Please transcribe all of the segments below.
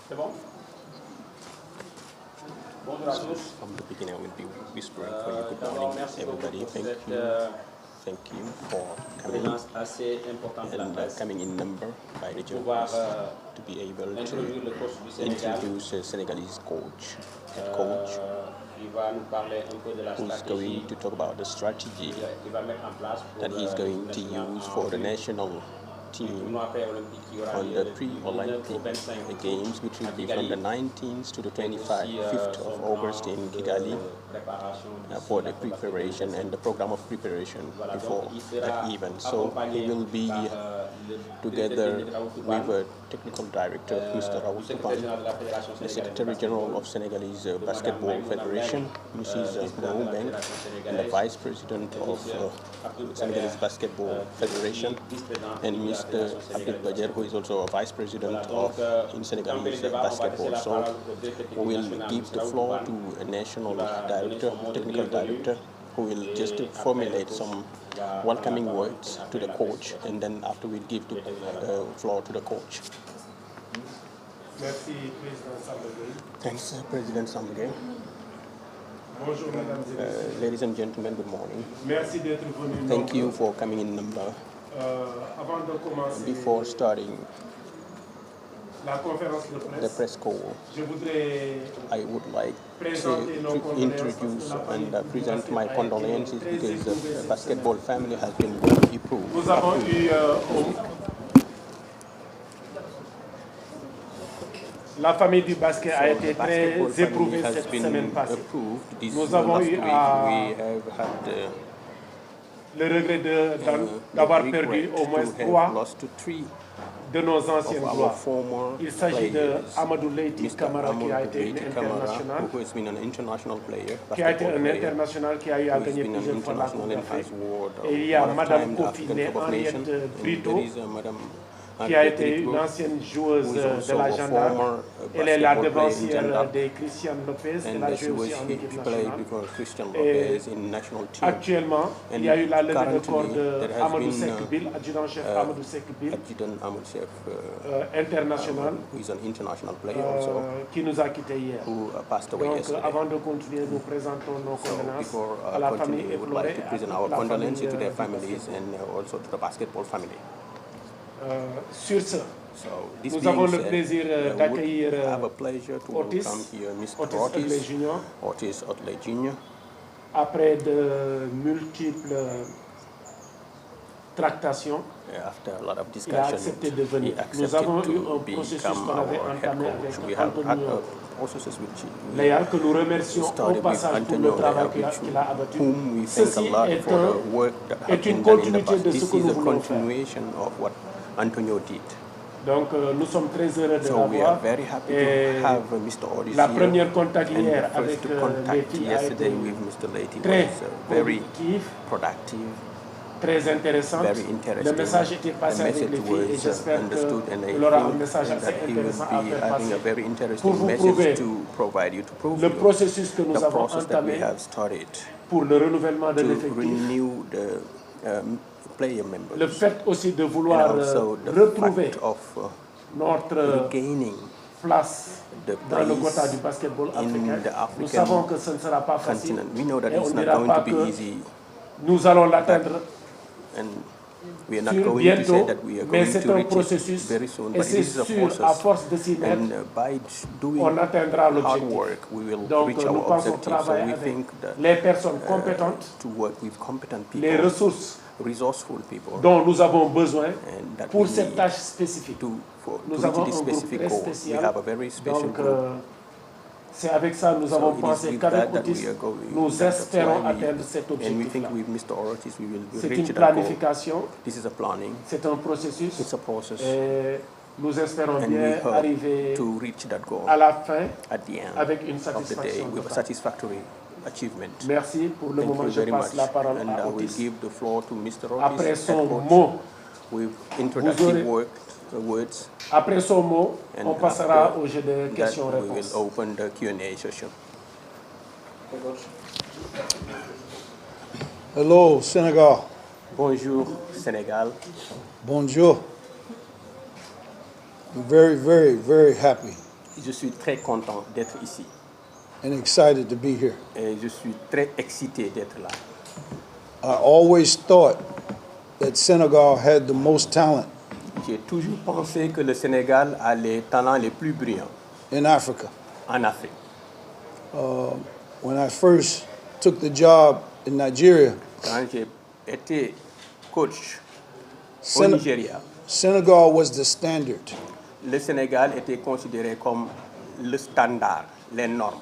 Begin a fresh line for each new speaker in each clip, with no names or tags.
C'est bon? Bonjour à tous.
From the beginning, I will be whispering for you. Good morning, everybody. Thank you for coming and coming in number by the journalists to be able to introduce a Senegalese coach, head coach, who's going to talk about the strategy that he's going to use for the national team on the pre-Olympic Games, which will be from the 19th to the 5th of August in Kigali, for the preparation and the program of preparation before that event. So he will be together with a technical director, Mr. Raoul Toupane, the Secretary General of Senegalese Basketball Federation, Mrs. Mbeng, and the Vice President of Senegalese Basketball Federation, and Mr. Abdel Bajer, who is also a Vice President of Senegalese Basketball. So we will give the floor to a national director, technical director, who will just formulate some welcoming words to the coach, and then after we give the floor to the coach.
Merci, Président Sambagé.
Thanks, President Sambagé.
Bonjour, mesdames et messieurs.
Ladies and gentlemen, good morning.
Merci d'être venus.
Thank you for coming in number.
Avant de commencer
Before starting
la conférence de presse,
the press call,
je voudrais
I would like to introduce and present my condolences because the basketball family has been very approved.
Nous avons eu la famille du basket a été très éprouvée cette semaine passée. Nous avons eu le regret d'avoir perdu au moins 3 de nos anciennes gloires. Il s'agit de Amadou Leyti Camara qui a été international, qui a été un international qui a eu à gagner plusieurs fois la Coupe d'Afrique. Et il y a Madame Kofi Henriette Brito, qui a été une ancienne joueuse de la gendarme. Elle est la devancière de Christian Lopez. Elle a joué aussi en équipe nationale. Et actuellement, il y a eu la levée de corps de Amadou Sekbil, adjudant-chef Amadou Sekbil, international, qui nous a quittés hier. Donc, avant de continuer, nous présentons nos condoléances à la famille éplorée, à la famille sur ce, nous avons le plaisir d'accueillir Otis Otley Junior. Après de multiples tractations,
after a lot of
il a accepté de venir. Nous avons eu un processus qu'on avait entamé avec Antonio Léal, que nous remercions au passage pour le travail qu'il a abattu. Ceci est une continuité de ce que nous voulons faire. Donc nous sommes très heureux de l'avoir. La première contact hier avec les filles a été très productive, très intéressante. Le message était passé avec les filles et j'espère qu'il aura un message assez intéressant à faire passer pour vous prouver le processus que nous avons entamé pour le renouvellement de l'effectif. Le fait aussi de vouloir retrouver notre place dans le quota du basketball africain. Nous savons que ce ne sera pas facile et on ne dira pas que nous allons l'atteindre bientôt, mais c'est un processus et c'est sûr, à force de s'y mettre, on atteindra l'objectif. Donc nous pensons travailler avec les personnes compétentes, les ressources dont nous avons besoin pour cette tâche spécifique. Nous avons un groupe très spécial, donc c'est avec ça que nous avons pensé qu'avec Otis, nous espérons atteindre cet objectif-là. C'est une planification, c'est un processus, et nous espérons bien arriver à la fin avec une satisfaction. Merci. Pour le moment, je passe la parole à Otis. Après son mot, après son mot, on passera au jeu de questions-réponses.
Hello, Sénégal.
Bonjour, Sénégal.
Bonjour. I'm very, very, very happy.
Je suis très content d'être ici.
And excited to be here.
Et je suis très excité d'être là.
I always thought that Senegal had the most talent.
J'ai toujours pensé que le Sénégal a les talents les plus brillants.
In Africa.
En Afrique.
When I first took the job in Nigeria.
Quand j'ai été coach au Nigeria.
Senegal was the standard.
Le Sénégal était considéré comme le standard, les normes.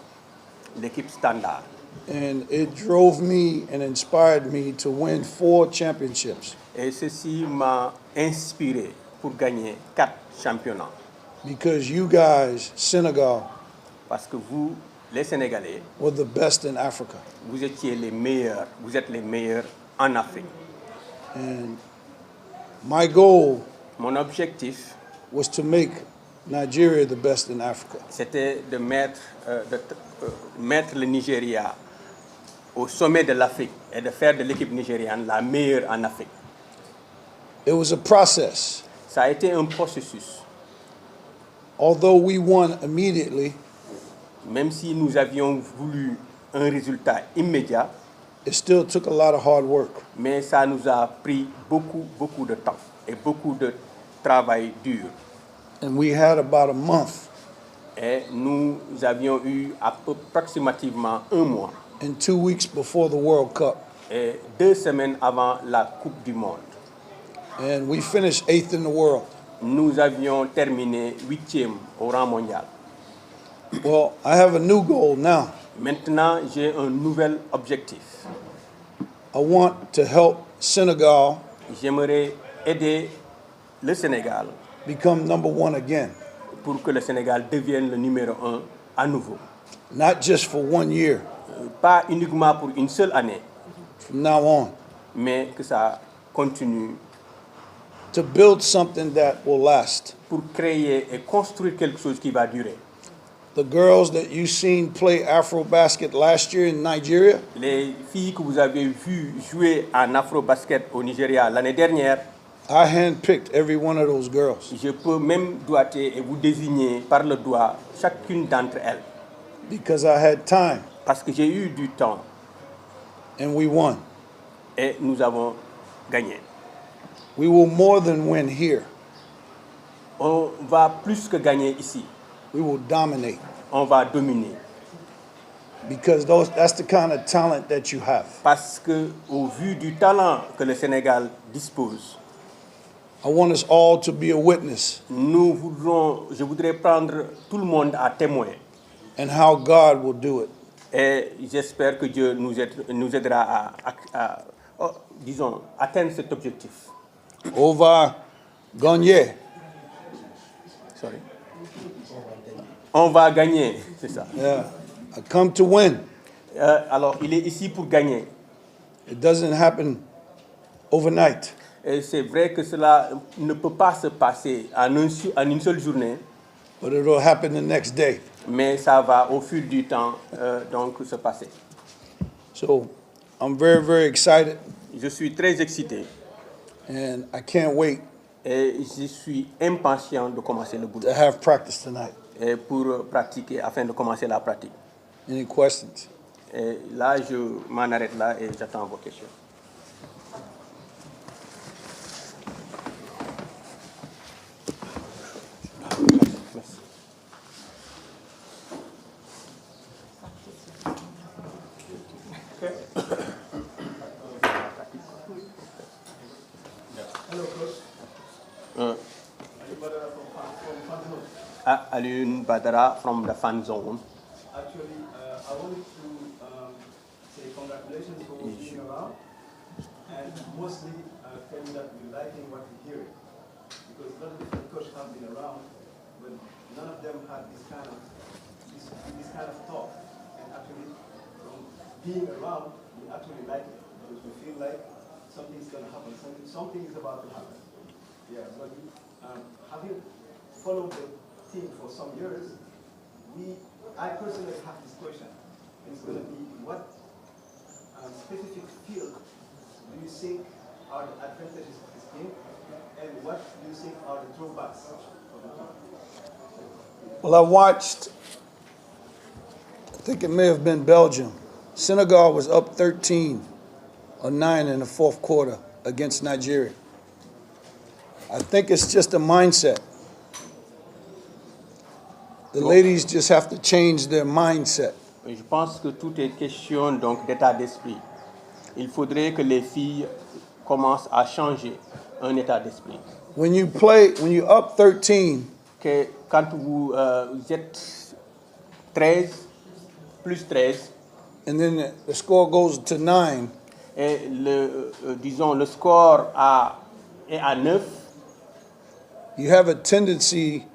L'équipe standard.
And it drove me and inspired me to win 4 championships.
Et ceci m'a inspiré pour gagner 4 championnats.
Because you guys, Senegal,
parce que vous, les Sénégalais,
were the best in Africa.
Vous étiez les meilleurs, vous êtes les meilleurs en Afrique.
And my goal,
mon objectif,
was to make Nigeria the best in Africa.
C'était de mettre le Nigeria au sommet de l'Afrique et de faire de l'équipe nigériane la meilleure en Afrique.
It was a process.
Ça a été un processus.
Although we won immediately,
même si nous avions voulu un résultat immédiat,
it still took a lot of hard work.
Mais ça nous a pris beaucoup de temps et beaucoup de travail dur.
And we had about a month.
Et nous avions eu approximativement 1 mois.
And 2 weeks before the World Cup.
Et 2 semaines avant la Coupe du Monde.
And we finished 8th in the world.
Nous avions terminé 8e au rang mondial.
Well, I have a new goal now.
Maintenant, j'ai un nouvel objectif.
I want to help Senegal.
J'aimerais aider le Sénégal.
Become number 1 again.
Pour que le Sénégal devienne le numéro 1 à nouveau.
Not just for 1 year.
Pas uniquement pour une seule année.
From now on.
Mais que ça continue.
To build something that will last.
Pour créer et construire quelque chose qui va durer.
The girls that you seen play Afro-basket last year in Nigeria.
Les filles que vous avez vues jouer en Afro-basket au Nigeria l'année dernière.
I handpicked every one of those girls.
Je peux même doigter et vous désigner par le doigt chacune d'entre elles.
Because I had time.
Parce que j'ai eu du temps.
And we won.
Et nous avons gagné.
We will more than win here.
On va plus que gagner ici.
We will dominate.
On va dominer.
Because that's the kind of talent that you have.
Parce que, au vu du talent que le Sénégal dispose,
I want us all to be a witness.
Je voudrais prendre tout le monde à témoin.
And how God will do it.
Et j'espère que Dieu nous aidera à disons, atteindre cet objectif.
On va gagner.
Sorry. On va gagner, c'est ça.
Yeah. I come to win.
Alors, il est ici pour gagner.
It doesn't happen overnight.
Et c'est vrai que cela ne peut pas se passer en une seule journée.
But it will happen the next day.
Mais ça va au fil du temps donc se passer.
So, I'm very, very excited.
Je suis très excité.
And I can't wait.
Et je suis impatient de commencer le boulot.
To have practice tonight.
Et pour pratiquer, afin de commencer la pratique.
Any questions?
Et là, je m'en arrête là et j'attends vos questions. Merci. Alioune Badara from the fan zone.
Actually, I wanted to say congratulations for being around, and mostly tell you that we're liking what we're hearing, because a lot of different coaches have been around, but none of them had this kind of talk. And actually, from being around, we actually like it, because we feel like something's going to happen, something is about to happen. Yeah, but having followed the team for some years, I personally have this question. It's going to be, what specific field do you think are the advantages of this game, and what do you think are the drawbacks of the game?
Well, I watched, I think it may have been Belgium. Senegal was up 13-9 in the fourth quarter against Nigeria. I think it's just a mindset. The ladies just have to change their mindset.
Je pense que tout est question donc d'état d'esprit. Il faudrait que les filles commencent à changer un état d'esprit.
When you're up 13,
que quand vous êtes 13 plus 13,
and then the score goes to 9,
et disons le score est à 9,
you have a tendency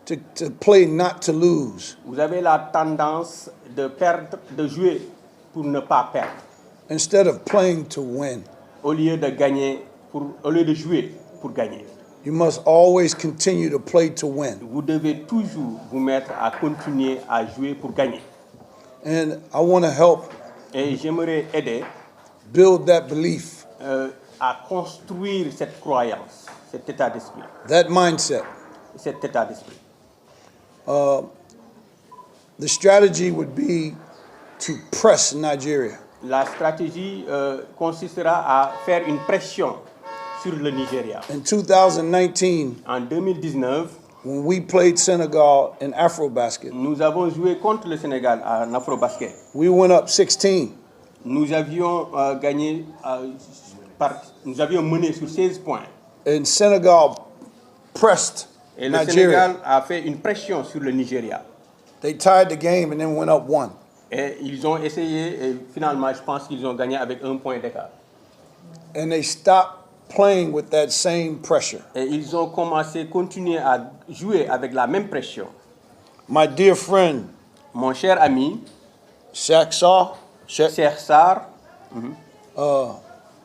to play not to lose.
Vous avez la tendance de jouer pour ne pas perdre.
Instead of playing to win.
Au lieu de jouer pour gagner.
You must always continue to play to win.
Vous devez toujours vous mettre à continuer à jouer pour gagner.
And I want to help.
Et j'aimerais aider.
Build that belief.
À construire cette croyance, cet état d'esprit.
That mindset.
Cet état d'esprit.
The strategy would be to press Nigeria.
La stratégie consistera à faire une pression sur le Nigeria.
In 2019,
en 2019,
when we played Senegal in Afrobasket,
nous avons joué contre le Sénégal en Afrobasket.
We went up 16.
Nous avions gagné, nous avions mené sur 16 points.
And Senegal pressed
Et le Sénégal a fait une pression sur le Nigeria.
They tied the game and then went up 1.
Et ils ont essayé et finalement, je pense qu'ils ont gagné avec 1 point d'écart.
And they stopped playing with that same pressure.
Et ils ont continué à jouer avec la même pression.
My dear friend,
mon cher ami,
Cheikh Sarr,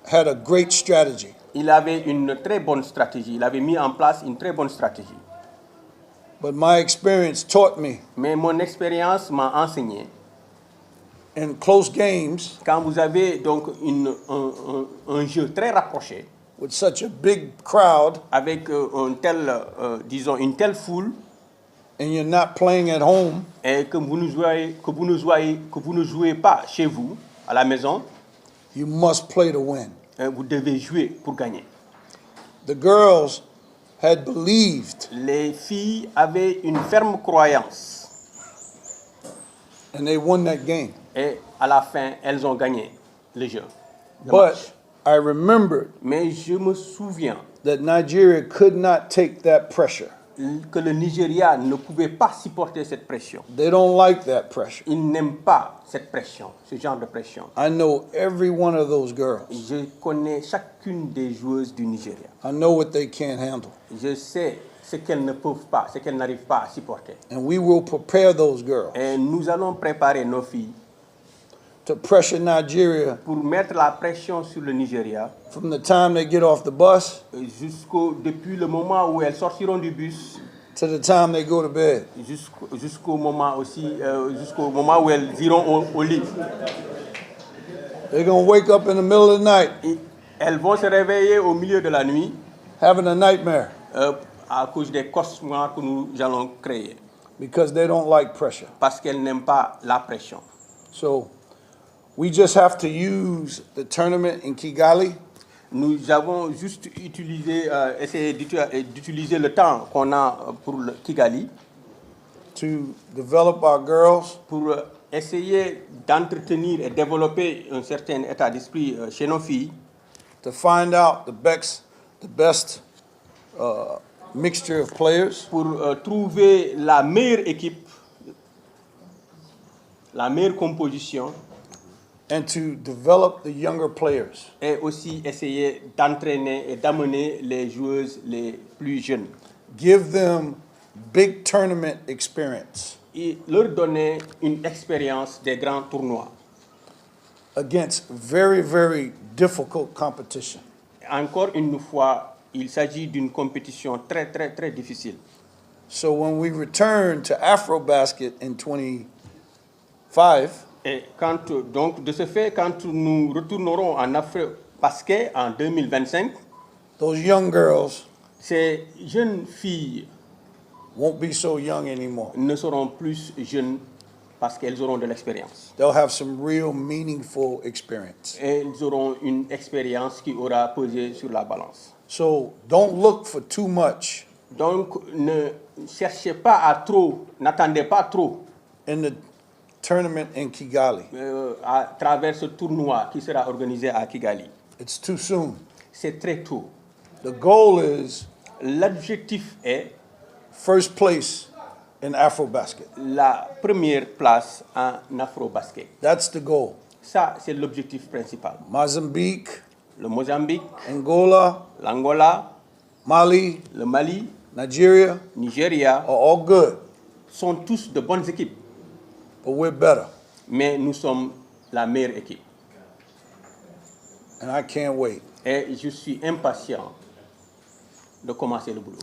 had a great strategy.
Il avait une très bonne stratégie. Il avait mis en place une très bonne stratégie.
But my experience taught me.
Mais mon expérience m'a enseigné.
In close games,
quand vous avez donc un jeu très rapproché,
with such a big crowd,
avec disons une telle foule,
and you're not playing at home,
et que vous ne jouez pas chez vous à la maison,
you must play to win.
Vous devez jouer pour gagner.
The girls had believed.
Les filles avaient une ferme croyance.
And they won that game.
Et à la fin, elles ont gagné le jeu.
But I remembered
Mais je me souviens
that Nigeria could not take that pressure.
que le Nigeria ne pouvait pas supporter cette pression.
They don't like that pressure.
Ils n'aiment pas cette pression, ce genre de pression.
I know every one of those girls.
Je connais chacune des joueuses du Nigeria.
I know what they can't handle.
Je sais ce qu'elles ne peuvent pas, ce qu'elles n'arrivent pas à supporter.
And we will prepare those girls
Et nous allons préparer nos filles
to pressure Nigeria
pour mettre la pression sur le Nigeria
from the time they get off the bus
depuis le moment où elles sortiront du bus
to the time they go to bed.
jusqu'au moment où elles iront au lit.
They're going to wake up in the middle of the night
Et elles vont se réveiller au milieu de la nuit
having a nightmare
à cause des cauchemars que nous allons créer.
because they don't like pressure.
Parce qu'elles n'aiment pas la pression.
So we just have to use the tournament in Kigali
Nous avons juste essayé d'utiliser le temps qu'on a pour le Kigali
to develop our girls
pour essayer d'entretenir et développer un certain état d'esprit chez nos filles,
to find out the best mixture of players,
pour trouver la meilleure équipe, la meilleure composition,
and to develop the younger players.
et aussi essayer d'entraîner et d'amener les joueuses les plus jeunes.
Give them big tournament experience
Et leur donner une expérience des grands tournois.
against very, very difficult competition.
Encore une fois, il s'agit d'une compétition très, très, très difficile.
So when we return to Afrobasket in 25,
Et donc, de ce fait, quand nous retournerons en Afro-Basket en 2025,
those young girls
ces jeunes filles
won't be so young anymore.
ne seront plus jeunes parce qu'elles auront de l'expérience.
They'll have some real meaningful experience.
Et elles auront une expérience qui aura pesé sur la balance.
So don't look for too much
Donc, ne cherchez pas à trop, n'attendez pas trop
in the tournament in Kigali.
à travers ce tournoi qui sera organisé à Kigali.
It's too soon.
C'est très tôt.
The goal is
L'objectif est
first place in Afrobasket.
la première place en Afro-Basket.
That's the goal.
Ça, c'est l'objectif principal.
Mozambique,
Le Mozambique,
Angola,
l'Angola,
Mali,
le Mali,
Nigeria
Nigeria
are all good,
sont tous de bonnes équipes.
but we're better.
Mais nous sommes la meilleure équipe.
And I can't wait.
Et je suis impatient de commencer le boulot.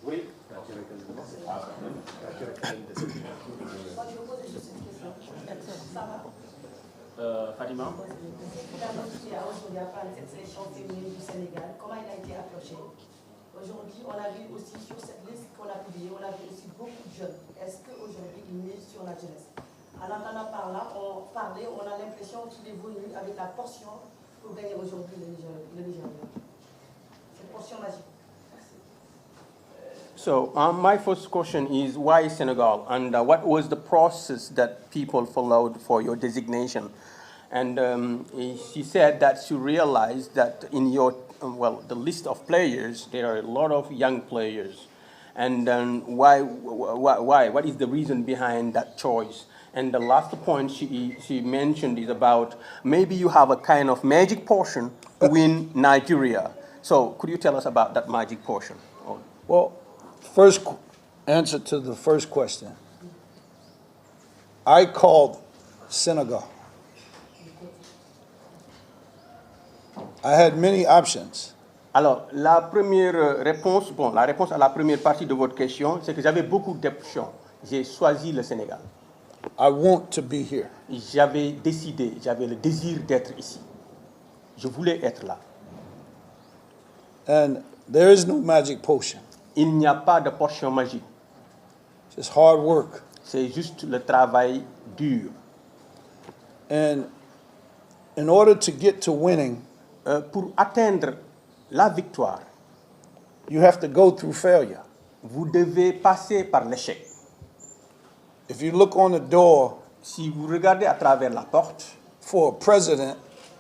Oui. Fatima.
Aujourd'hui, à prendre cette sélection féminine du Sénégal, comment il a été approché? Aujourd'hui, on a vu aussi sur cette liste qu'on a publiée, on a vu aussi beaucoup de jeunes. Est-ce qu'aujourd'hui, ils misent sur la jeunesse? En entendant par là, on a l'impression qu'il est venu avec la portion pour gagner aujourd'hui le Nigeria. Cette portion magique.
So my first question is, why Senegal? And what was the process that people followed for your designation? And she said that she realized that in your, the list of players, there are a lot of young players. And why? What is the reason behind that choice? And the last point she mentioned is about maybe you have a kind of magic potion to win Nigeria. So could you tell us about that magic potion?
Well, first answer to the first question. I called Senegal. I had many options.
Alors, la réponse à la première partie de votre question, c'est que j'avais beaucoup d'options. J'ai choisi le Sénégal.
I want to be here.
J'avais le désir d'être ici. Je voulais être là.
And there is no magic potion.
Il n'y a pas de potion magique.
It's hard work.
C'est juste le travail dur.
And in order to get to winning,
pour atteindre la victoire,
you have to go through failure.
vous devez passer par l'échec.
If you look on the door
Si vous regardez à travers la porte,
for a president,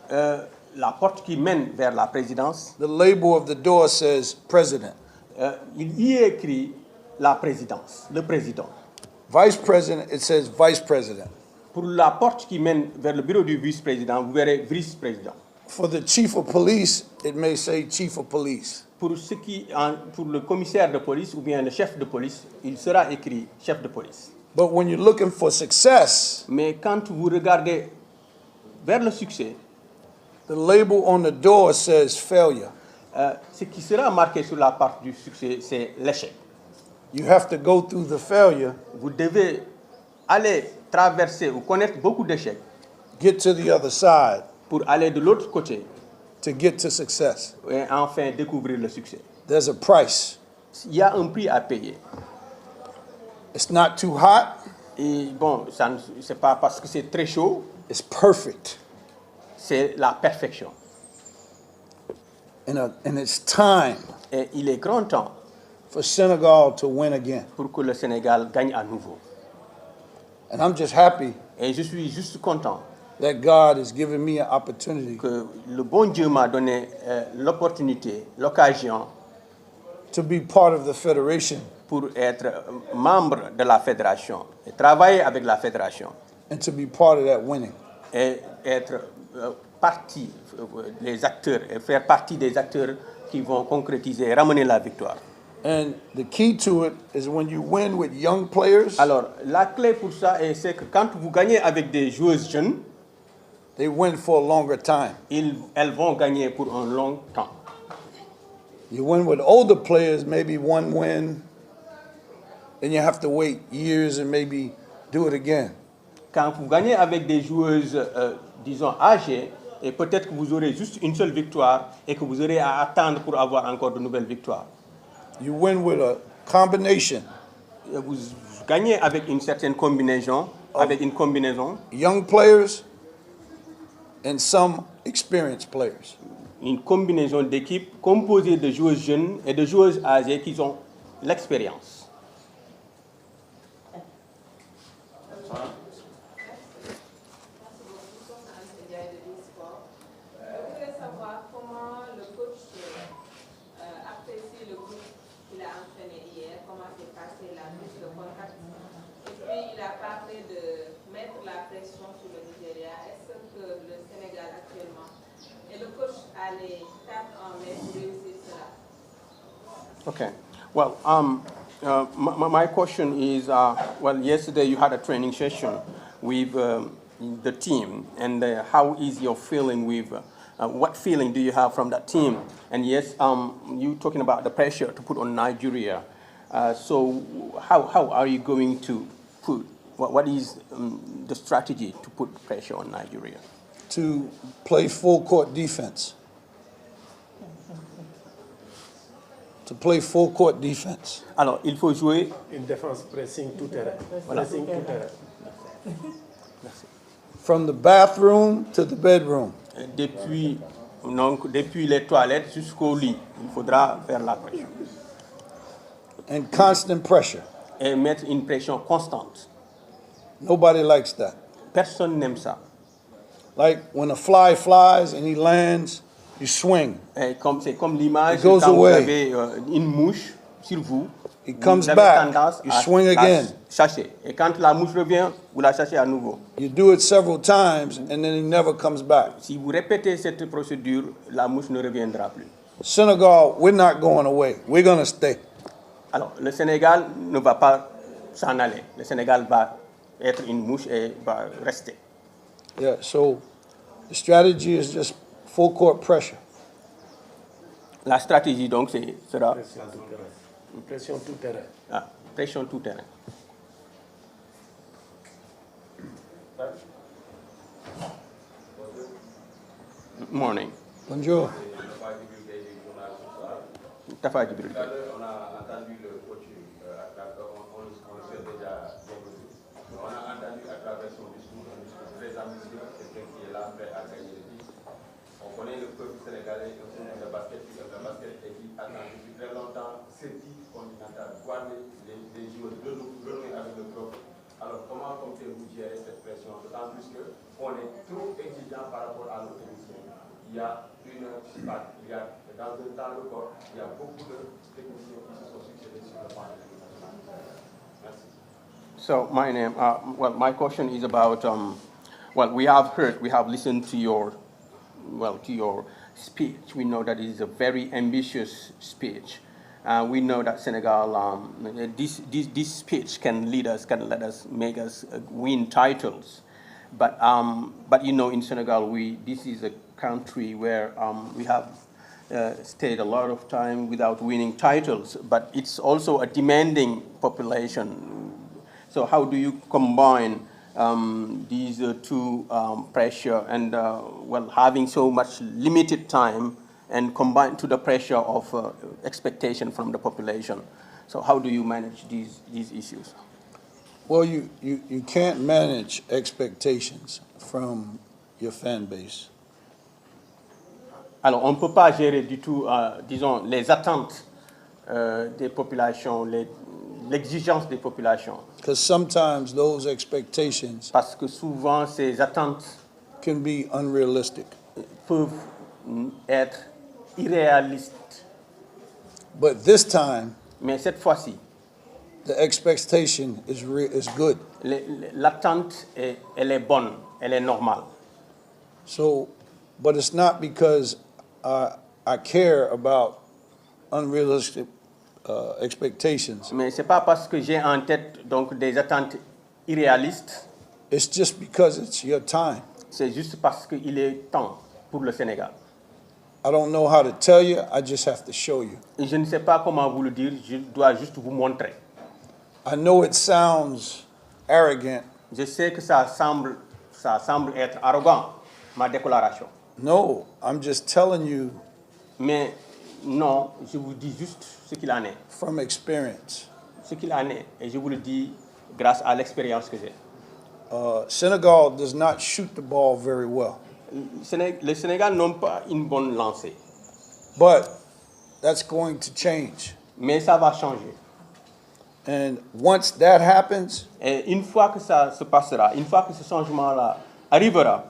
la porte qui mène vers la présidence,
the label of the door says president.
Il y est écrit la présidence, le président.
Vice president, it says vice president.
Pour la porte qui mène vers le bureau du vice-président, vous verrez vice-président.
For the chief of police, it may say chief of police.
Pour le commissaire de police ou bien le chef de police, il sera écrit chef de police.
But when you're looking for success,
Mais quand vous regardez vers le succès,
the label on the door says failure.
Ce qui sera marqué sur la porte du succès, c'est l'échec.
You have to go through the failure,
Vous devez aller traverser ou connaître beaucoup d'échecs
get to the other side
pour aller de l'autre côté
to get to success.
et enfin découvrir le succès.
There's a price.
Il y a un prix à payer.
It's not too hot,
Et bon, c'est pas parce que c'est très chaud,
it's perfect.
c'est la perfection.
And it's time
Et il est grand temps
for Senegal to win again.
pour que le Sénégal gagne à nouveau.
And I'm just happy
Et je suis juste content
that God has given me an opportunity
que le bon Dieu m'a donné l'opportunité, l'occasion
to be part of the federation
pour être membre de la fédération et travailler avec la fédération
and to be part of that winning.
et être partie, les acteurs, et faire partie des acteurs qui vont concrétiser et ramener la victoire.
And the key to it is when you win with young players,
Alors, la clé pour ça, c'est que quand vous gagnez avec des joueuses jeunes,
they win for a longer time.
elles vont gagner pour un long temps.
You win with older players, maybe one win, then you have to wait years and maybe do it again.
Quand vous gagnez avec des joueuses, disons, âgées, et peut-être que vous aurez juste une seule victoire et que vous aurez à attendre pour avoir encore de nouvelles victoires.
You win with a combination.
Vous gagnez avec une certaine combinaison,
Young players and some experienced players.
une combinaison d'équipes composée de joueuses jeunes et de joueuses âgées qui ont l'expérience. Okay. Well, my question is, well, yesterday you had a training session with the team, and how is your feeling with, what feeling do you have from that team? And yes, you talking about the pressure to put on Nigeria. So how are you going to put, what is the strategy to put pressure on Nigeria?
To play full court defense. To play full court defense.
Alors, il faut jouer
une défense pressing tout terrain. Voilà. Pressing tout terrain.
Merci.
From the bathroom to the bedroom.
Depuis les toilettes jusqu'au lit, il faudra faire la pression.
And constant pressure.
Et mettre une pression constante.
Nobody likes that.
Personne n'aime ça.
Like when a fly flies and he lands, you swing.
C'est comme l'image
quand
vous avez une mouche sur vous.
It comes back. You swing again.
Chasser. Et quand la mouche revient, vous la chassez à nouveau.
You do it several times and then it never comes back.
Si vous répétez cette procédure, la mouche ne reviendra plus.
Senegal, we're not going away. We're going to stay.
Alors, le Sénégal ne va pas s'en aller. Le Sénégal va être une mouche et va rester.
Yeah, so the strategy is just full court pressure.
La stratégie, donc, sera...
Pression tout terrain.
Ah, pression tout terrain. Morning.
Bonjour.
Tafa Djibril.
On a entendu le coaching, on sait déjà bienvenue. On a entendu à travers son discours, un discours très ambitieux, quelqu'un qui est là, prêt à gagner le titre. On connaît le peuple sénégalais, le basket équipe attend depuis très longtemps ce titre continental, voir les joueurs renouer avec le propre. Alors comment comptez-vous gérer cette pression, d'autant plus qu'on est trop exigeant par rapport à nos techniciens. Il y a dans un temps record, il y a beaucoup de techniciens qui se sont succédés sur le plan de l'éducation. Merci.
So my name, my question is about, we have listened to your speech. We know that it is a very ambitious speech. We know that Senegal, this speech can let us make us win titles. But you know, in Senegal, this is a country where we have stayed a lot of time without winning titles, but it's also a demanding population. So how do you combine these two pressure and having so much limited time and combined to the pressure of expectation from the population? So how do you manage these issues?
Well, you can't manage expectations from your fan base.
Alors, on ne peut pas gérer du tout, disons, les attentes des populations, l'exigence des populations.
Because sometimes those expectations
Parce que souvent, ces attentes
can be unrealistic.
Peuvent être irréalistes.
But this time,
Mais cette fois-ci,
the expectation is good.
L'attente, elle est bonne, elle est normale.
So, but it's not because I care about unrealistic expectations.
Mais c'est pas parce que j'ai en tête donc des attentes irréalistes.
It's just because it's your time.
C'est juste parce qu'il est temps pour le Sénégal.
I don't know how to tell you, I just have to show you.
Et je ne sais pas comment vous le dire, je dois juste vous montrer.
I know it sounds arrogant.
Je sais que ça semble être arrogant, ma déclaration.
No, I'm just telling you.
Mais non, je vous dis juste ce qu'il en est.
From experience.
Ce qu'il en est, et je vous le dis grâce à l'expérience que j'ai.
Senegal does not shoot the ball very well.
Le Sénégal n'a pas une bonne lancée.
But that's going to change.
Mais ça va changer.
And once that happens,
et une fois que ça se passera, une fois que ce changement-là arrivera,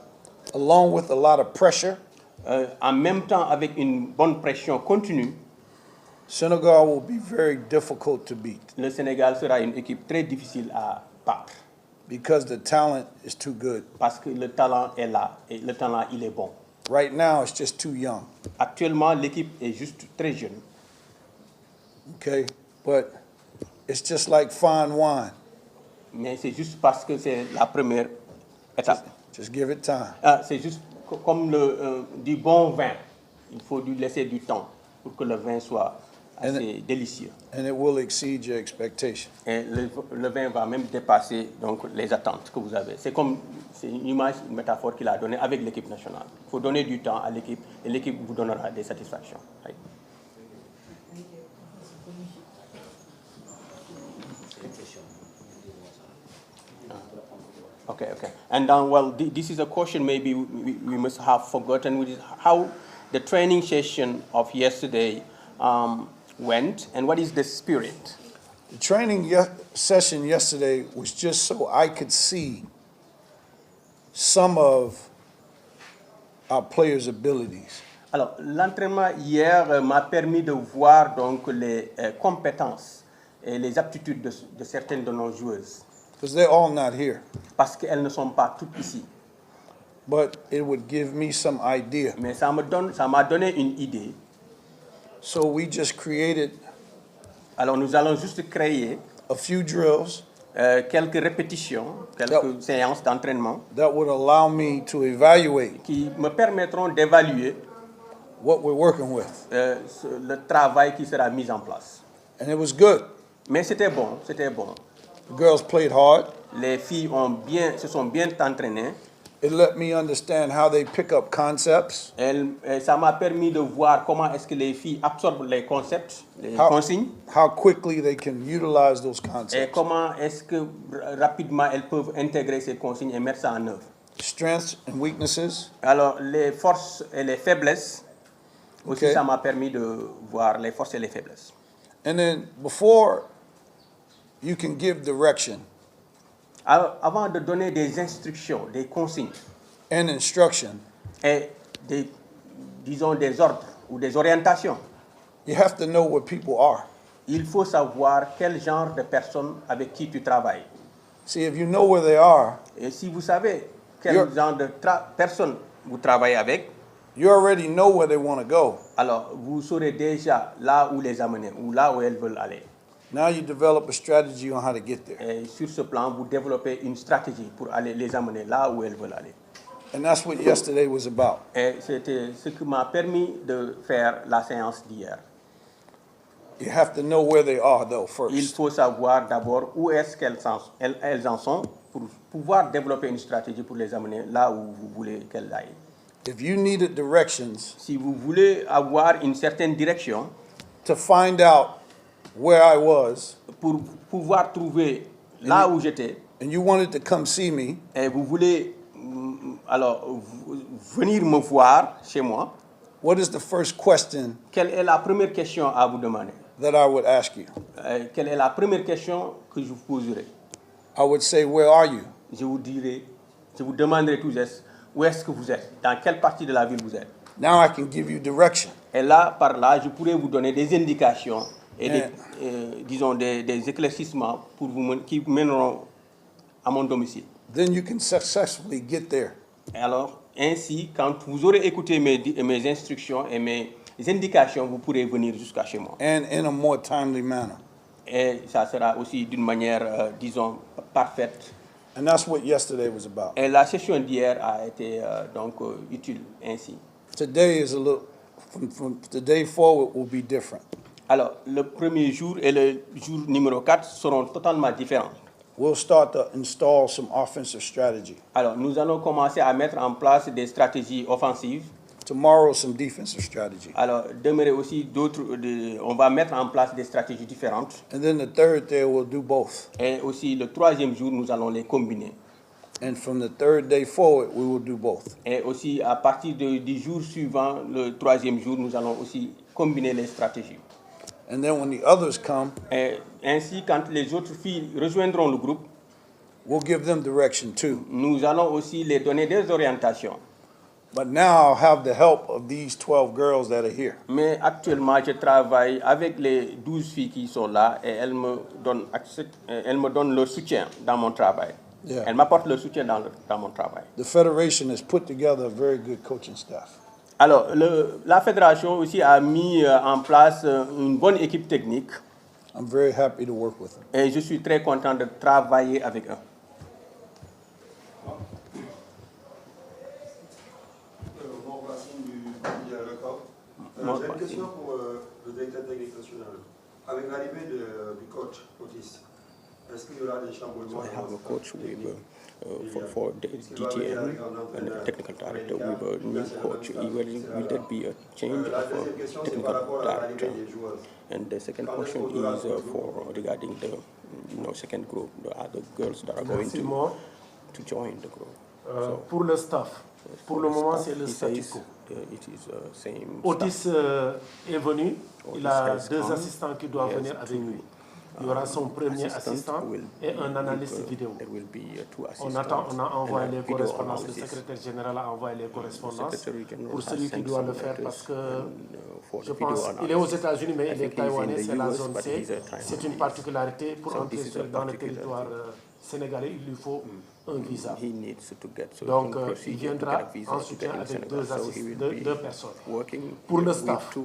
along with a lot of pressure,
en même temps avec une bonne pression continue,
Senegal will be very difficult to beat.
Le Sénégal sera une équipe très difficile à battre.
Because the talent is too good.
Parce que le talent est là et le talent il est bon.
Right now it's just too young.
Actuellement l'équipe est juste très jeune.
Okay, but it's just like fine wine.
Mais c'est juste parce que c'est la première étape.
Just give it time.
C'est juste comme du bon vin. Il faut lui laisser du temps pour que le vin soit assez délicieux.
And it will exceed your expectation.
Et le vin va même dépasser donc les attentes que vous avez. C'est une image, une métaphore qu'il a donnée avec l'équipe nationale. Il faut donner du temps à l'équipe et l'équipe vous donnera des satisfactions. Oui. Okay. And this is a question maybe we must have forgotten, which is how the training session of yesterday went, and what is the spirit?
The training session yesterday was just so I could see some of our players' abilities.
Alors, l'entraînement hier m'a permis de voir donc les compétences et les aptitudes de certaines de nos joueuses.
Because they're all not here.
Parce qu'elles ne sont pas toutes ici.
But it would give me some idea.
Mais ça m'a donné une idée.
So we just created.
Alors nous allons juste créer
a few drills.
Quelques répétitions, quelques séances d'entraînement.
That would allow me to evaluate.
Qui me permettront d'évaluer.
What we're working with.
Le travail qui sera mis en place.
And it was good.
Mais c'était bon.
The girls played hard.
Les filles se sont bien entraînées.
It let me understand how they pick up concepts.
Ça m'a permis de voir comment est-ce que les filles absorbent les concepts, les consignes.
How quickly they can utilize those concepts.
Et comment est-ce que rapidement elles peuvent intégrer ces consignes et mettre ça en œuvre.
Strengths and weaknesses.
Alors les forces et les faiblesses. Aussi, ça m'a permis de voir les forces et les faiblesses.
And then before you can give direction.
avant de donner des instructions, des consignes
and instruction,
et disons des ordres ou des orientations,
you have to know what people are.
il faut savoir quel genre de personnes avec qui tu travailles.
See, if you know where they are,
Et si vous savez quel genre de personnes vous travaillez avec,
you already know where they want to go.
alors vous saurez déjà là où les amener ou là où elles veulent aller.
Now you develop a strategy on how to get there.
Et sur ce plan, vous développez une stratégie pour aller les amener là où elles veulent aller.
And that's what yesterday was about.
Et c'était ce qui m'a permis de faire la séance d'hier.
You have to know where they are, though,
Il
first.
faut savoir d'abord où est-ce qu'elles en sont pour pouvoir développer une stratégie pour les amener là où vous voulez qu'elles aillent.
If you needed directions
Si vous voulez avoir une certaine direction
to find out where I was,
pour pouvoir trouver là où j'étais,
and you wanted to come see me,
et vous voulez venir me voir chez moi,
what is the first question
quelle est la première question à vous demander?
that I would ask you?
Quelle est la première question que je vous poserai?
I would say, where are you?
Je vous demanderai tout juste où est-ce que vous êtes, dans quelle partie de la ville vous êtes.
Now I can give you direction.
Et là, par là, je pourrais vous donner des indications et disons des éclaircissements pour qui vous mèneront à mon domicile.
Then you can successfully get there.
Et alors, ainsi, quand vous aurez écouté mes instructions et mes indications, vous pourrez venir jusqu'à chez moi.
And in a more timely manner.
Et ça sera aussi d'une manière, disons, parfaite.
And that's what yesterday was about.
Et la session d'hier a été utile ainsi.
Today is a little, from today forward will be different.
Alors, le premier jour et le jour numéro 4 seront totalement différents.
We'll start to install some offensive strategy.
Alors, nous allons commencer à mettre en place des stratégies offensives.
Tomorrow, some defensive strategy.
Alors, demain aussi, on va mettre en place des stratégies différentes.
And then the third day, we'll do both.
Et aussi, le troisième jour, nous allons les combiner.
And from the third day forward, we will do both.
Et aussi, à partir du jour suivant, le troisième jour, nous allons aussi combiner les stratégies.
And then when the others come,
Et ainsi, quand les autres filles rejoindront le groupe,
we'll give them direction too.
nous allons aussi les donner des orientations.
But now I'll have the help of these 12 girls that are here.
Mais actuellement, je travaille avec les 12 filles qui sont là et elles me donnent leur soutien dans mon travail.
Yeah.
Elles m'apportent leur soutien dans mon travail.
The Federation has put together a very good coaching staff.
Alors, la fédération aussi a mis en place une bonne équipe technique.
I'm very happy to work with them.
Et je suis très content de travailler avec eux.
J'ai une question pour le directeur technique national. Avec l'arrivée du coach Otis, est-ce qu'il y aura des chamboulements?
I have a coach for the DTM and a technical director. We have a new coach. Will there be a change of a technical director? And the second question is regarding the second group, the other girls that are going to join the group.
Pour le staff, pour le moment, c'est le statu quo. Otis est venu, il a deux assistants qui doivent venir avec lui. Il y aura son premier assistant et un analyste vidéo. On a envoyé les correspondances, le secrétaire général a envoyé les correspondances pour celui qui doit le faire parce que je pense qu'il est aux États-Unis mais il est taïwanais, c'est la zone C. C'est une particularité pour entrer dans le territoire sénégalais, il lui faut un visa. Donc il viendra en soutien avec deux personnes. Pour le staff,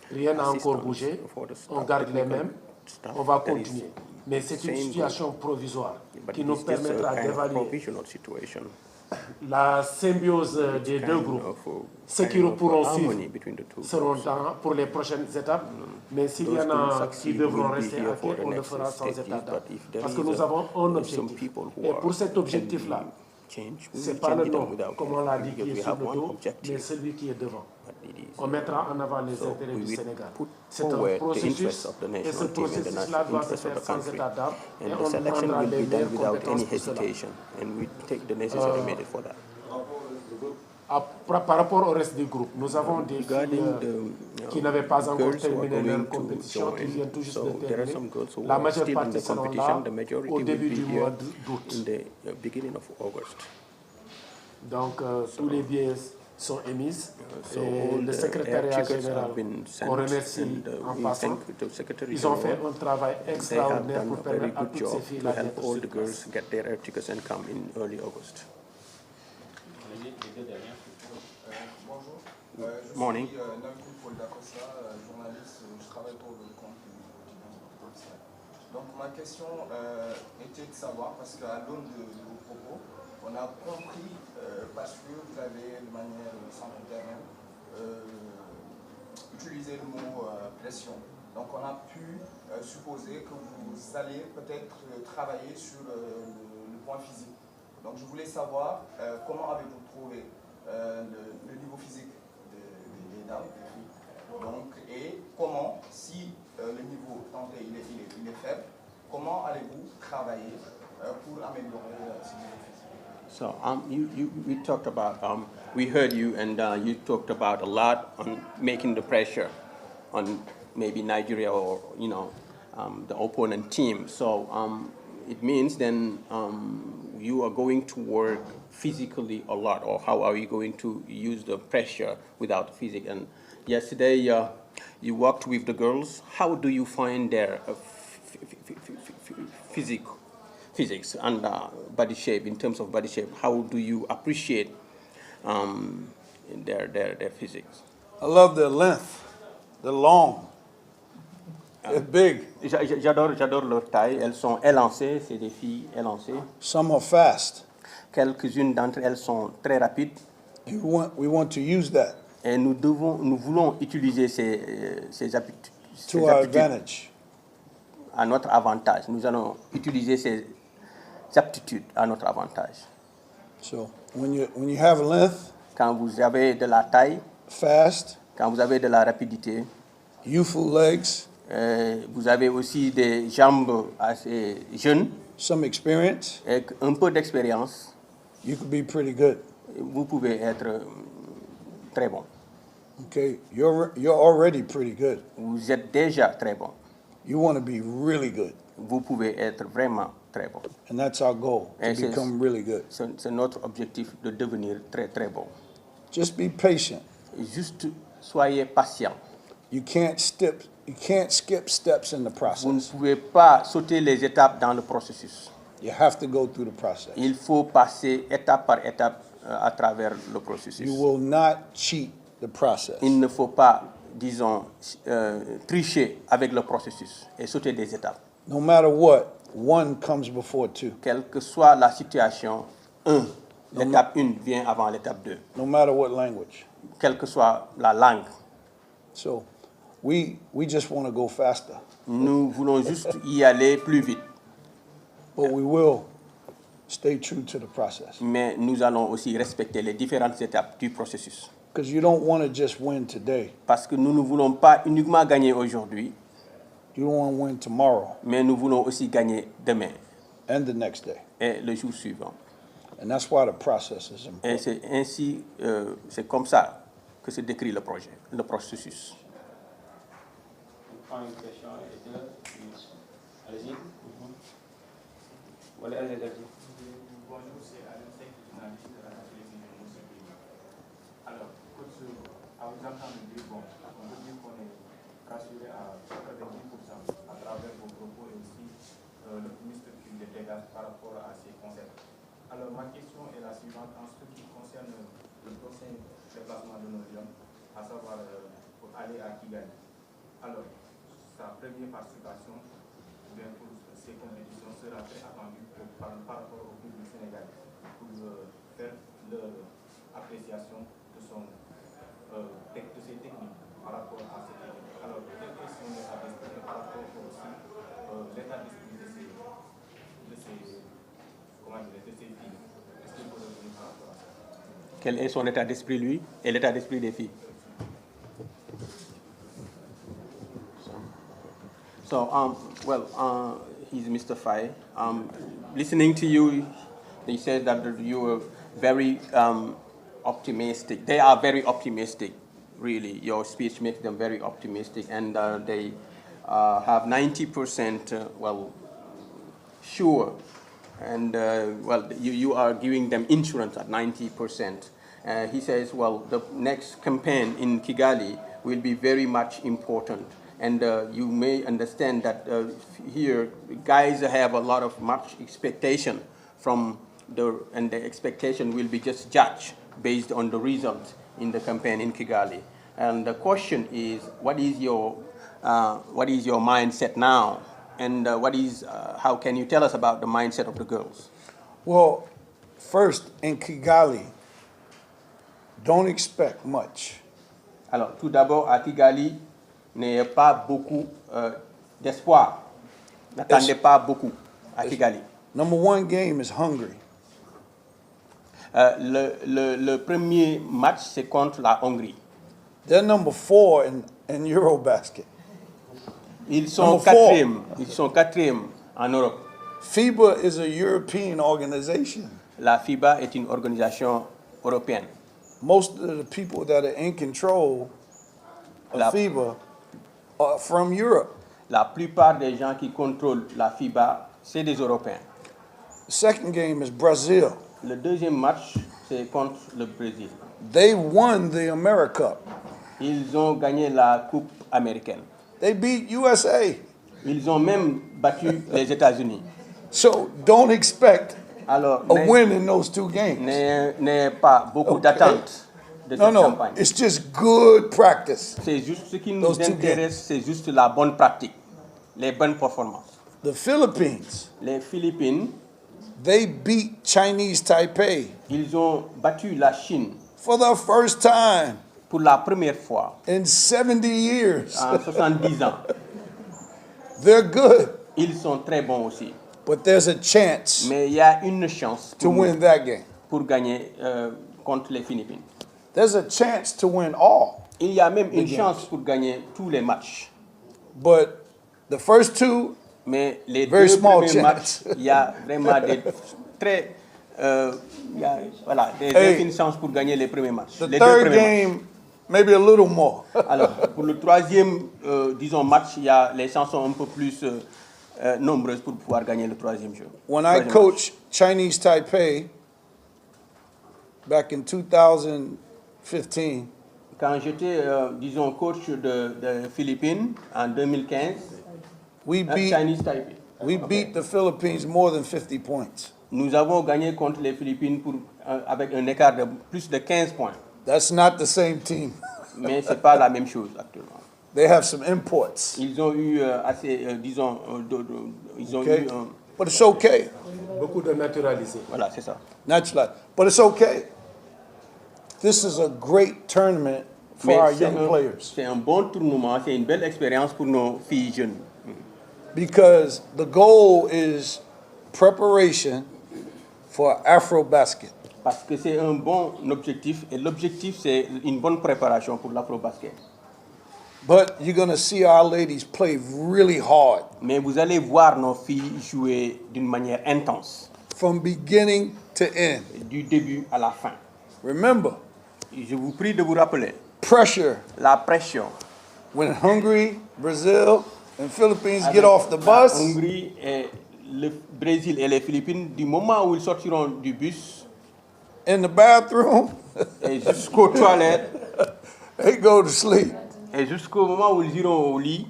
rien n'a encore bougé, on garde les mêmes. On va continuer. Mais c'est une situation provisoire qui nous permettra d'évaluer la symbiose des deux groupes. Ceux qui pourront suivre seront pour les prochaines étapes. Mais s'il y en a qui devront rester à quai, on le fera sans état d'âme. Parce que nous avons un objectif. Et pour cet objectif-là, ce n'est pas le nom, comme on l'a dit, qui est sur le dos, mais celui qui est devant. On mettra en avant les intérêts du Sénégal. C'est un processus, et ce processus-là doit se faire sans état d'âme, et on prendra les meilleures compétences pour cela. Par rapport au reste du groupe, nous avons des filles qui n'avaient pas encore terminé leur compétition, qui viennent tout juste de terminer. La majeure partie seront là au début du mois d'août. Donc, tous les billets sont émis et le secrétariat général, on remercie en passant. Ils ont fait un travail extraordinaire pour permettre à toutes ces filles-là d'être sur place.
Bonjour, je suis journaliste, je travaille pour le compte du. Donc ma question était de savoir, parce qu'à l'aune de vos propos, on a compris, parce que vous avez de manière sempiternelle utilisé le mot pression. Donc on a pu supposer que vous allez peut-être travailler sur le point physique. Donc je voulais savoir comment avez-vous trouvé le niveau physique des dames, des filles. Donc, et comment, si le niveau tenté il est faible, comment allez-vous travailler pour améliorer ce niveau physique?
So we talked about, we heard you and you talked about a lot on making the pressure on maybe Nigeria or, you know, the opponent team. So it means then you are going to work physically a lot, or how are you going to use the pressure without physics? And yesterday you worked with the girls. How do you find their physics and body shape, in terms of body shape? How do you appreciate their physics?
I love their length. They're long. They're big.
J'adore leur taille. Elles sont élancées, c'est des filles élancées.
Some are fast.
Quelques-unes d'entre elles sont très rapides.
We want to use that.
Et nous voulons utiliser ces aptitudes.
To our advantage.
À notre avantage. Nous allons utiliser ces aptitudes à notre avantage.
So when you have length,
quand vous avez de la taille,
fast,
quand vous avez de la rapidité,
youthful legs,
vous avez aussi des jambes assez jeunes,
some experience,
et un peu d'expérience,
you could be pretty good.
Vous pouvez être très bon.
Okay, you're already pretty good.
Vous êtes déjà très bon.
You want to be really good.
Vous pouvez être vraiment très bon.
And that's our goal, to become really good.
C'est notre objectif de devenir très très bon.
Just be patient.
Juste soyez patient.
You can't skip steps in the process.
Vous ne pouvez pas sauter les étapes dans le processus.
You have to go through the process.
Il faut passer étape par étape à travers le processus.
You will not cheat the process.
Il ne faut pas, disons, tricher avec le processus et sauter des étapes.
No matter what, one comes before two.
Quelle que soit la situation, l'étape 1 vient avant l'étape 2.
No matter what language.
Quelle que soit la langue.
So, we just want to go faster.
Nous voulons juste y aller plus vite.
But we will stay true to the process.
Mais nous allons aussi respecter les différentes étapes du processus.
Because you don't want to just win today.
Parce que nous ne voulons pas uniquement gagner aujourd'hui.
You don't want to win tomorrow.
Mais nous voulons aussi gagner demain.
And the next day.
Et le jour suivant.
And that's why the process is important.
Et c'est ainsi, c'est comme ça que se décrit le projet, le processus.
Une question, allez-y. Voilà, allez-y.
Bonjour, c'est Américain, journaliste de la télévision. Alors, coach, à vous entendre dire, bon, on veut dire qu'on est rassuré à 90% à travers vos propos et aussi l'optimisme qu'il dégage par rapport à ces concepts. Alors, ma question est la suivante en ce qui concerne le prochain déplacement de nos jeunes, à savoir pour aller à Kigali. Alors, sa première participation pour ces compétitions sera très attendue par rapport au public sénégalais pour faire leur appréciation de ses techniques par rapport à ces techniques. Alors, quel est son état d'esprit par rapport aussi l'état d'esprit de ces filles? Est-ce qu'il faut revenir par rapport à ça?
Quel est son état d'esprit, lui, et l'état d'esprit des filles? So, he's Mr. Fai. Listening to you, they said that you were very optimistic. They are very optimistic, really. Your speech makes them very optimistic, and they have 90%, well, sure. And, well, you are giving them insurance at 90%. He says, well, the next campaign in Kigali will be very much important. And you may understand that here, guys have a lot of much expectation from and the expectation will be just judged based on the results in the campaign in Kigali. And the question is, what is your mindset now? And how can you tell us about the mindset of the girls?
Well, first, in Kigali, don't expect much.
Alors, tout d'abord, à Kigali, n'ayez pas beaucoup d'espoir. N'attendez pas beaucoup à Kigali.
Number one game is Hungary.
Le premier match, c'est contre la Hongrie.
They're number 4 in Eurobasket.
Ils sont quatrième en Europe.
FIBA is a European organization.
La FIBA est une organisation européenne.
Most of the people that are in control of FIBA are from Europe.
La plupart des gens qui contrôlent la FIBA, c'est des Européens.
The second game is Brazil.
Le deuxième match, c'est contre le Brésil.
They won the America Cup.
Ils ont gagné la Coupe américaine.
They beat USA.
Ils ont même battu les États-Unis.
So don't expect
Alors,
a win in those two games.
N'ayez pas beaucoup d'attentes de cette campagne.
It's just good practice.
C'est juste ce qui nous intéresse, c'est juste la bonne pratique, les bonnes performances.
The Philippines.
Les Philippines.
They beat Chinese Taipei.
Ils ont battu la Chine.
For the first time.
Pour la première fois.
In 70 years.
En 70 ans.
They're good.
Ils sont très bons aussi.
But there's a chance.
Mais il y a une chance
to win that game.
Pour gagner contre les Philippines.
There's a chance to win all.
Il y a même une chance pour gagner tous les matchs.
But the first two,
mais les
very
deux
small
premiers
chance.
matchs, il y a vraiment des très des infimes chances pour gagner les premiers matchs.
The
les
third
deux premiers
game, maybe a little more.
Alors, pour le troisième, disons, match, les chances sont un peu plus nombreuses pour pouvoir gagner le troisième jeu.
When I coached Chinese Taipei back in 2015,
quand j'étais, disons, coach de Philippines en 2015,
we beat
Chinese Taipei.
We beat the Philippines more than 50 points.
Nous avons gagné contre les Philippines avec un écart de plus de 15 points.
That's not the same team.
Mais c'est pas la même chose actuellement.
They have some imports.
Ils ont eu assez, disons, ils ont eu
But it's okay.
Beaucoup de naturalisés.
Voilà, c'est ça.
Naturalized. But it's okay. This is a great tournament for our young players.
C'est un bon tournoi, c'est une belle expérience pour nos filles jeunes.
Because the goal is preparation for Afro-basket.
Parce que c'est un bon objectif, et l'objectif c'est une bonne préparation pour l'afro-basket.
But you're going to see our ladies play really hard.
Mais vous allez voir nos filles jouer d'une manière intense.
From beginning to end.
Du début à la fin.
Remember.
Je vous prie de vous rappeler.
Pressure.
La pression.
When Hungary, Brazil, and Philippines get off the bus.
La Hongrie et le Brésil et les Philippines, du moment où ils sortiront du bus.
In the bathroom.
Et jusqu'aux toilettes.
They go to sleep.
Et jusqu'au moment où ils iront au lit.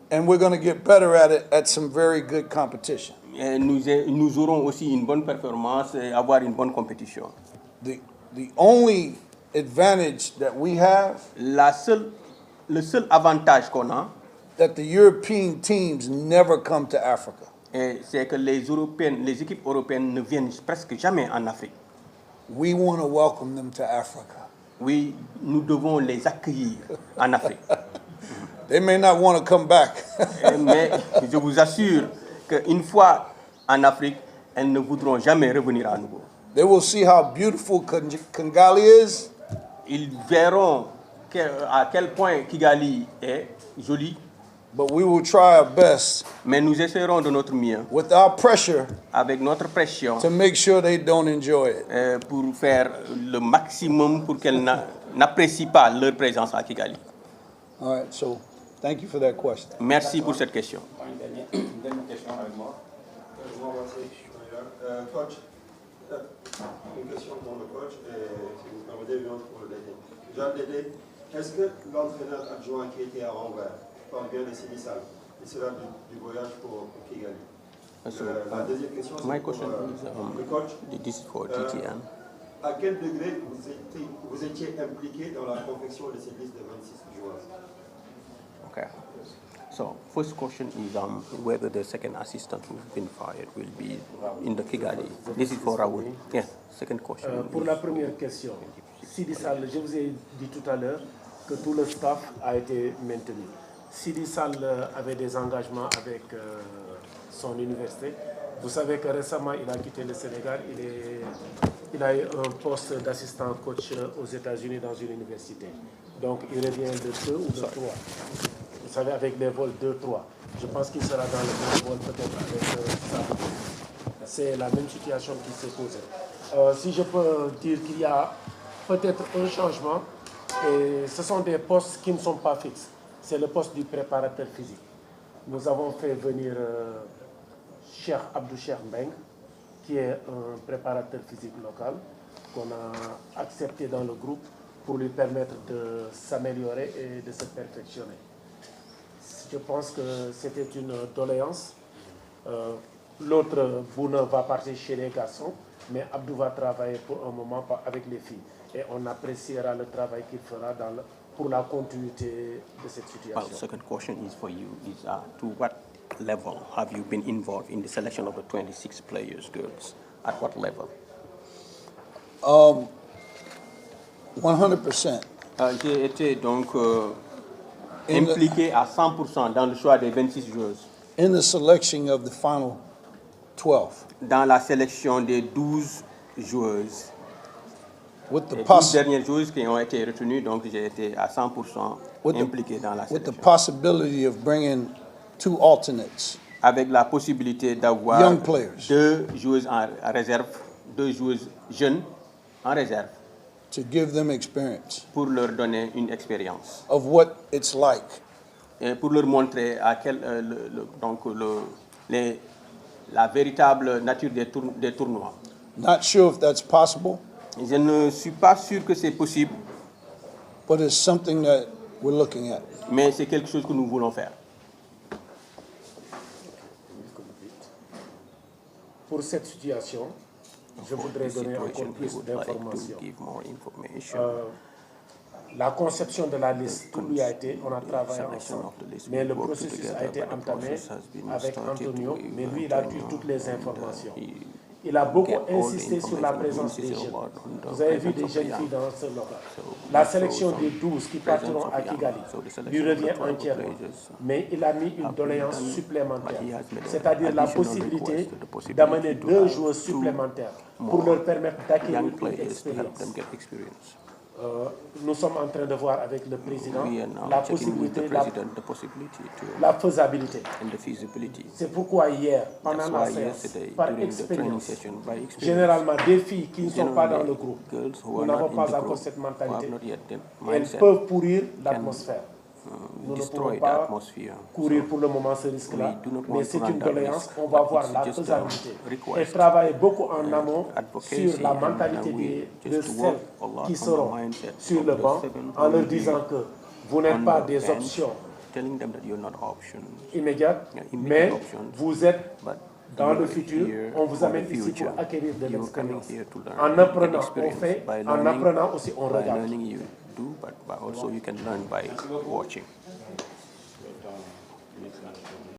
And we're going to get better at it at some very good competition.
Et nous aurons aussi une bonne performance et avoir une bonne compétition.
The only advantage that we have.
Le seul avantage qu'on a.
That the European teams never come to Africa.
C'est que les équipes européennes ne viennent presque jamais en Afrique.
We want to welcome them to Africa.
Oui, nous devons les accueillir en Afrique.
They may not want to come back.
Mais je vous assure qu'une fois en Afrique, elles ne voudront jamais revenir à nouveau.
They will see how beautiful Kigali is.
Ils verront à quel point Kigali est joli.
But we will try our best.
Mais nous essaierons de notre mieux.
With our pressure.
Avec notre pression.
To make sure they don't enjoy it.
Pour faire le maximum pour qu'elles n'apprécient pas leur présence à Kigali.
All right, so thank you for that question.
Merci pour cette question.
Une dernière question avec moi.
Coach, une question pour le coach et si vous permettez une autre pour le DT. Déjà, le DT, est-ce que l'entraîneur adjoint qui était à Anvers parle bien de Sidissal et cela du voyage pour Kigali? La deuxième question, c'est pour le coach. À quel degré vous étiez impliqué dans la confection de cette liste de 26 joueurs?
Okay. So, first question is whether the second assistant who's been fired will be in the Kigali. This is for Raoul. Yes, second question.
Pour la première question, Sidissal, je vous ai dit tout à l'heure que tout le staff a été maintenu. Sidissal avait des engagements avec son université. Vous savez que récemment, il a quitté le Sénégal. Il a eu un poste d'assistant coach aux États-Unis dans une université. Donc, il revient de 2 ou de 3. Vous savez, avec les vols 2-3. Je pense qu'il sera dans le même vol peut-être avec ça. C'est la même situation qui s'est posée. Si je peux dire qu'il y a peut-être un changement, et ce sont des postes qui ne sont pas fixes. C'est le poste du préparateur physique. Nous avons fait venir Cheikh Abdou Cheikh Mbeng, qui est un préparateur physique local, qu'on a accepté dans le groupe pour lui permettre de s'améliorer et de se perfectionner. Je pense que c'était une doléance. L'autre, Bouna, va partir chez les garçons, mais Abdou va travailler pour un moment avec les filles. Et on appréciera le travail qu'il fera pour la continuité de cette situation.
Well, the second question is for you. To what level have you been involved in the selection of the 26 players, girls? At what level?
100%.
J'ai été donc impliqué à 100% dans le choix des 26 joueuses.
In the selection of the final 12.
Dans la sélection des 12 joueuses.
With the
les 12 dernières joueuses qui ont été retenues, donc j'ai été à 100% impliqué dans la sélection.
With the possibility of bringing 2 alternates.
Avec la possibilité d'avoir 2 joueuses en réserve, 2 joueuses jeunes en réserve.
To give them experience.
Pour leur donner une expérience.
Of what it's like.
Et pour leur montrer à quel, la véritable nature des tournois.
Not sure if that's possible.
Je ne suis pas sûr que c'est possible.
But it's something that we're looking at.
Mais c'est quelque chose que nous voulons faire.
Pour cette situation, je voudrais donner encore plus d'informations. La conception de la liste, tout lui a été, on a travaillé ensemble. Mais le processus a été entamé avec Antonio, mais lui, il a eu toutes les informations. Il a beaucoup insisté sur la présence des jeunes. Vous avez vu des jeunes filles dans ce local. La sélection des 12 qui partiront à Kigali lui revient entièrement. Mais il a mis une doléance supplémentaire, c'est-à-dire la possibilité d'amener 2 joueurs supplémentaires pour leur permettre d'acquérir une expérience. Nous sommes en train de voir avec le président la possibilité, la faisabilité. C'est pourquoi hier, pendant la séance, par expérience, généralement des filles qui ne sont pas dans le groupe, nous n'avons pas encore cette mentalité, elles peuvent pourrir l'atmosphère. Nous ne pouvons pas courir pour le moment ce risque-là, mais c'est une doléance, on va voir la faisabilité. Et travailler beaucoup en amont sur la mentalité de celles qui seront sur le banc, en leur disant que vous n'êtes pas des options immédiates, mais vous êtes dans le futur, on vous amène ici pour acquérir de l'expérience. En apprenant, on fait, en apprenant aussi, on regarde.
But also you can learn by watching.